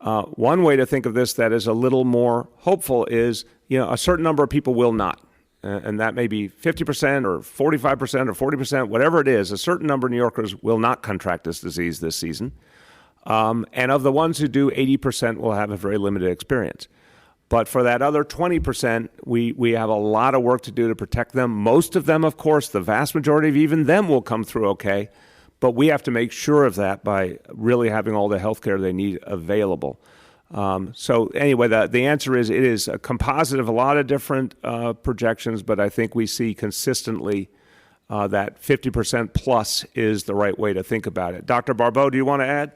one way to think of this that is a little more hopeful is, a certain number of people will not. And that may be 50% or 45% or 40%, whatever it is, a certain number of New Yorkers will not contract this disease this season. And of the ones who do, 80% will have a very limited experience. But for that other 20%, we have a lot of work to do to protect them. Most of them, of course, the vast majority of even them will come through okay. But we have to make sure of that by really having all the health care they need available. So anyway, the answer is it is a composite of a lot of different projections, but I think we see consistently that 50% plus is the right way to think about it. Dr. Barbeau, do you want to add?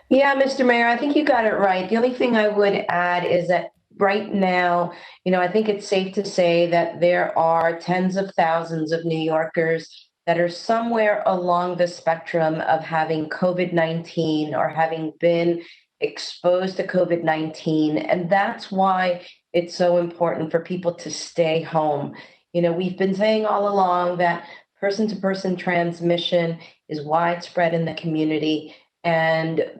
Yeah, Mr. Mayor, I think you got it right. The only thing I would add is that right now, I think it's safe to say that there are tens of thousands of New Yorkers that are somewhere along the spectrum of having COVID-19 or having been exposed to COVID-19. And that's why it's so important for people to stay home. We've been saying all along that person-to-person transmission is widespread in the community, and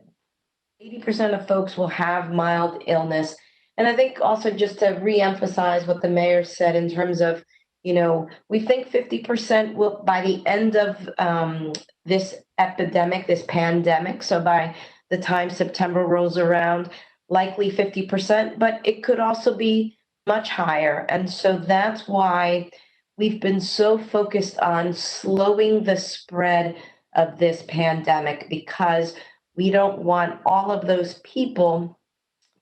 80% of folks will have mild illness. And I think also just to reemphasize what the mayor said in terms of, we think 50% will, by the end of this epidemic, this pandemic, so by the time September rolls around, likely 50%, but it could also be much higher. And so that's why we've been so focused on slowing the spread of this pandemic, because we don't want all of those people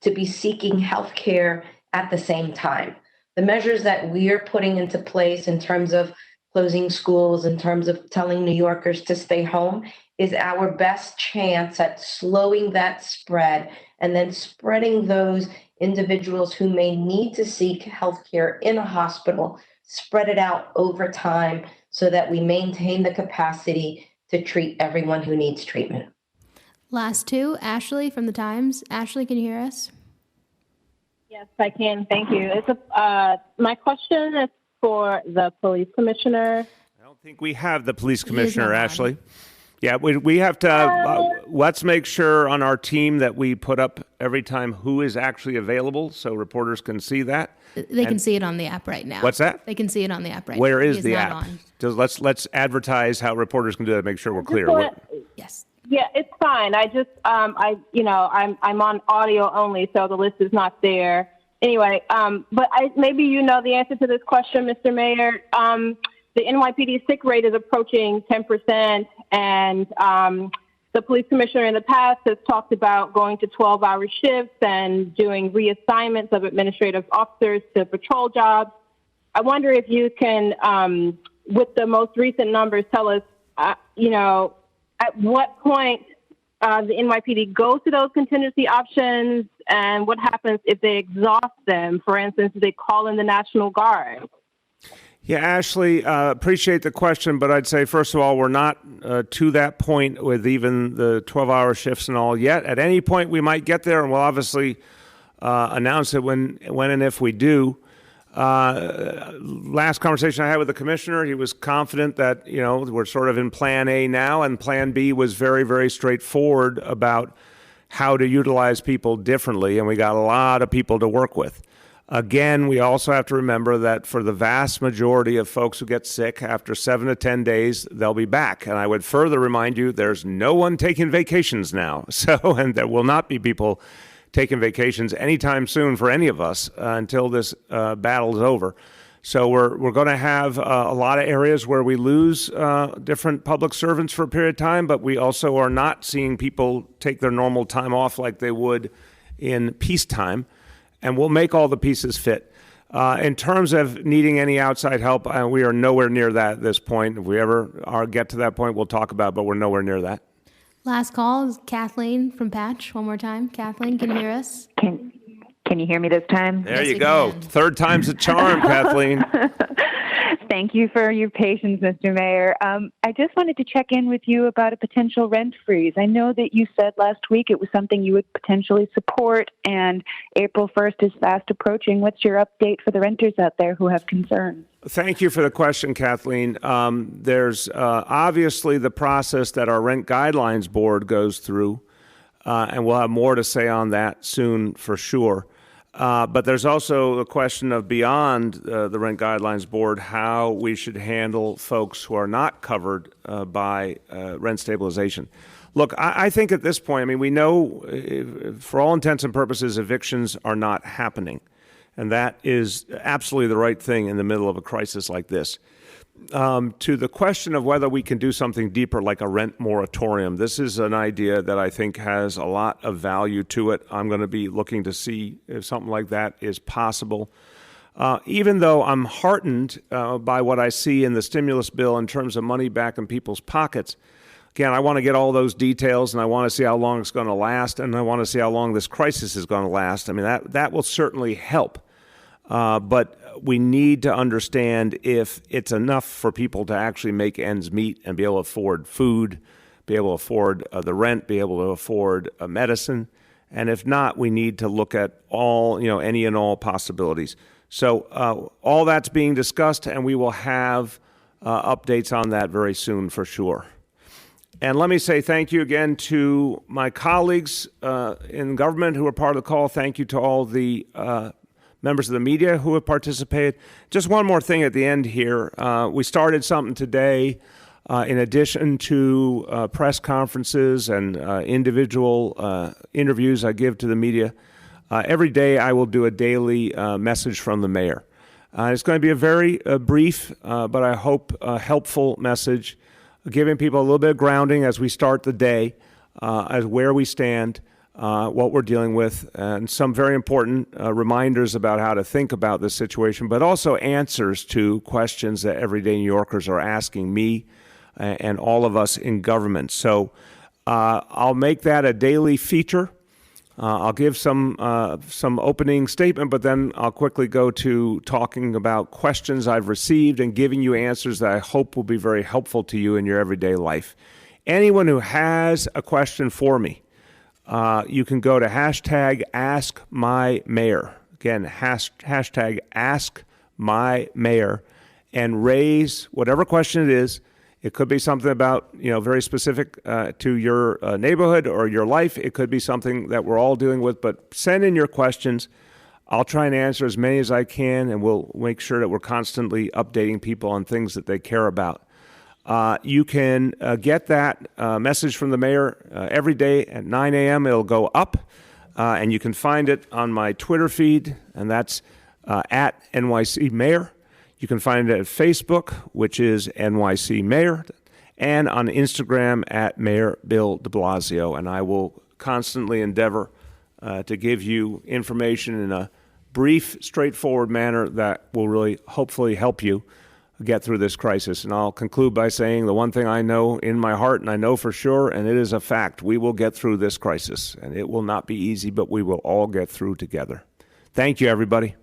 to be seeking health care at the same time. The measures that we are putting into place in terms of closing schools, in terms of telling New Yorkers to stay home, is our best chance at slowing that spread and then spreading those individuals who may need to seek health care in a hospital, spread it out over time so that we maintain the capacity to treat everyone who needs treatment. Last two, Ashley from the Times. Ashley, can you hear us? Yes, I can. Thank you. My question is for the police commissioner. I don't think we have the police commissioner, Ashley. Yeah, we have to, let's make sure on our team that we put up every time who is actually available so reporters can see that. They can see it on the app right now. What's that? They can see it on the app right now. Where is the not app? on. Let's advertise how reporters can do that, make sure we're clear. Yes. Yeah, it's fine. I just, I'm on audio only, so the list is not there. Anyway, but maybe you know the answer to this question, Mr. Mayor. The NYPD sick rate is approaching 10%, and the police commissioner in the past has talked about going to 12-hour shifts and doing reassignments of administrative officers to patrol jobs. I wonder if you can, with the most recent numbers, tell us, at what point the NYPD goes to those contingency options, and what happens if they exhaust them? For instance, do they call in the National Guard? Yeah, Ashley, appreciate the question, but I'd say, first of all, we're not to that point with even the 12-hour shifts and all yet. At any point, we might get there, and we'll obviously announce it when and if we do. Last conversation I had with the commissioner, he was confident that, we're sort of in plan A now, and plan B was very, very straightforward about how to utilize people differently, and we got a lot of people to work with. Again, we also have to remember that for the vast majority of folks who get sick, after 7 to 10 days, they'll be back. And I would further remind you, there's no one taking vacations now. And there will not be people taking vacations anytime soon for any of us until this battle is over. So we're going to have a lot of areas where we lose different public servants for a period of time, but we also are not seeing people take their normal time off like they would in peacetime. And we'll make all the pieces fit. In terms of needing any outside help, we are nowhere near that at this point. If we ever get to that point, we'll talk about it, but we're nowhere near that. Last call is Kathleen from Patch. One more time. Kathleen, can you hear us? Can you hear me this time? There you go. Third time's a charm, Kathleen. Thank you for your patience, Mr. Mayor. I just wanted to check in with you about a potential rent freeze. I know that you said last week it was something you would potentially support, and April 1st is fast approaching. What's your update for the renters out there who have concerns? Thank you for the question, Kathleen. There's obviously the process that our Rent Guidelines Board goes through, and we'll have more to say on that soon for sure. But there's also a question of beyond the Rent Guidelines Board, how we should handle folks who are not covered by rent stabilization. Look, I think at this point, I mean, we know for all intents and purposes, evictions are not happening. And that is absolutely the right thing in the middle of a crisis like this. To the question of whether we can do something deeper like a rent moratorium, this is an idea that I think has a lot of value to it. I'm going to be looking to see if something like that is possible. Even though I'm heartened by what I see in the stimulus bill in terms of money back in people's pockets, again, I want to get all those details, and I want to see how long it's going to last, and I want to see how long this crisis is going to last. I mean, that will certainly help. But we need to understand if it's enough for people to actually make ends meet and be able to afford food, be able to afford the rent, be able to afford medicine. And if not, we need to look at all, any and all possibilities. So all that's being discussed, and we will have updates on that very soon for sure. And let me say thank you again to my colleagues in government who are part of the call. Thank you to all the members of the media who have participated. Just one more thing at the end here. We started something today in addition to press conferences and individual interviews I give to the media. Every day I will do a daily message from the mayor. It's going to be a very brief, but I hope helpful message, giving people a little bit of grounding as we start the day, as where we stand, what we're dealing with, and some very important reminders about how to think about this situation, but also answers to questions that everyday New Yorkers are asking me and all of us in government. So I'll make that a daily feature. I'll give some opening statement, but then I'll quickly go to talking about questions I've received and giving you answers that I hope will be very helpful to you in your everyday life. Anyone who has a question for me, you can go to hashtag AskMyMayor. Again, hashtag AskMyMayor, and raise whatever question it is. It could be something about, very specific to your neighborhood or your life. It could be something that we're all dealing with, but send in your questions. I'll try and answer as many as I can, and we'll make sure that we're constantly updating people on things that they care about. You can get that message from the mayor every day at 9 a.m. It'll go up, and you can find it on my Twitter feed, and that's at NYC Mayor. You can find it at Facebook, which is NYC Mayor, and on Instagram at Mayor Bill de Blasio. And I will constantly endeavor to give you information in a brief, straightforward manner that will really hopefully help you get through this crisis. And I'll conclude by saying the one thing I know in my heart, and I know for sure, and it is a fact, we will get through this crisis. And it will not be easy, but we will all get through together. Thank you, everybody.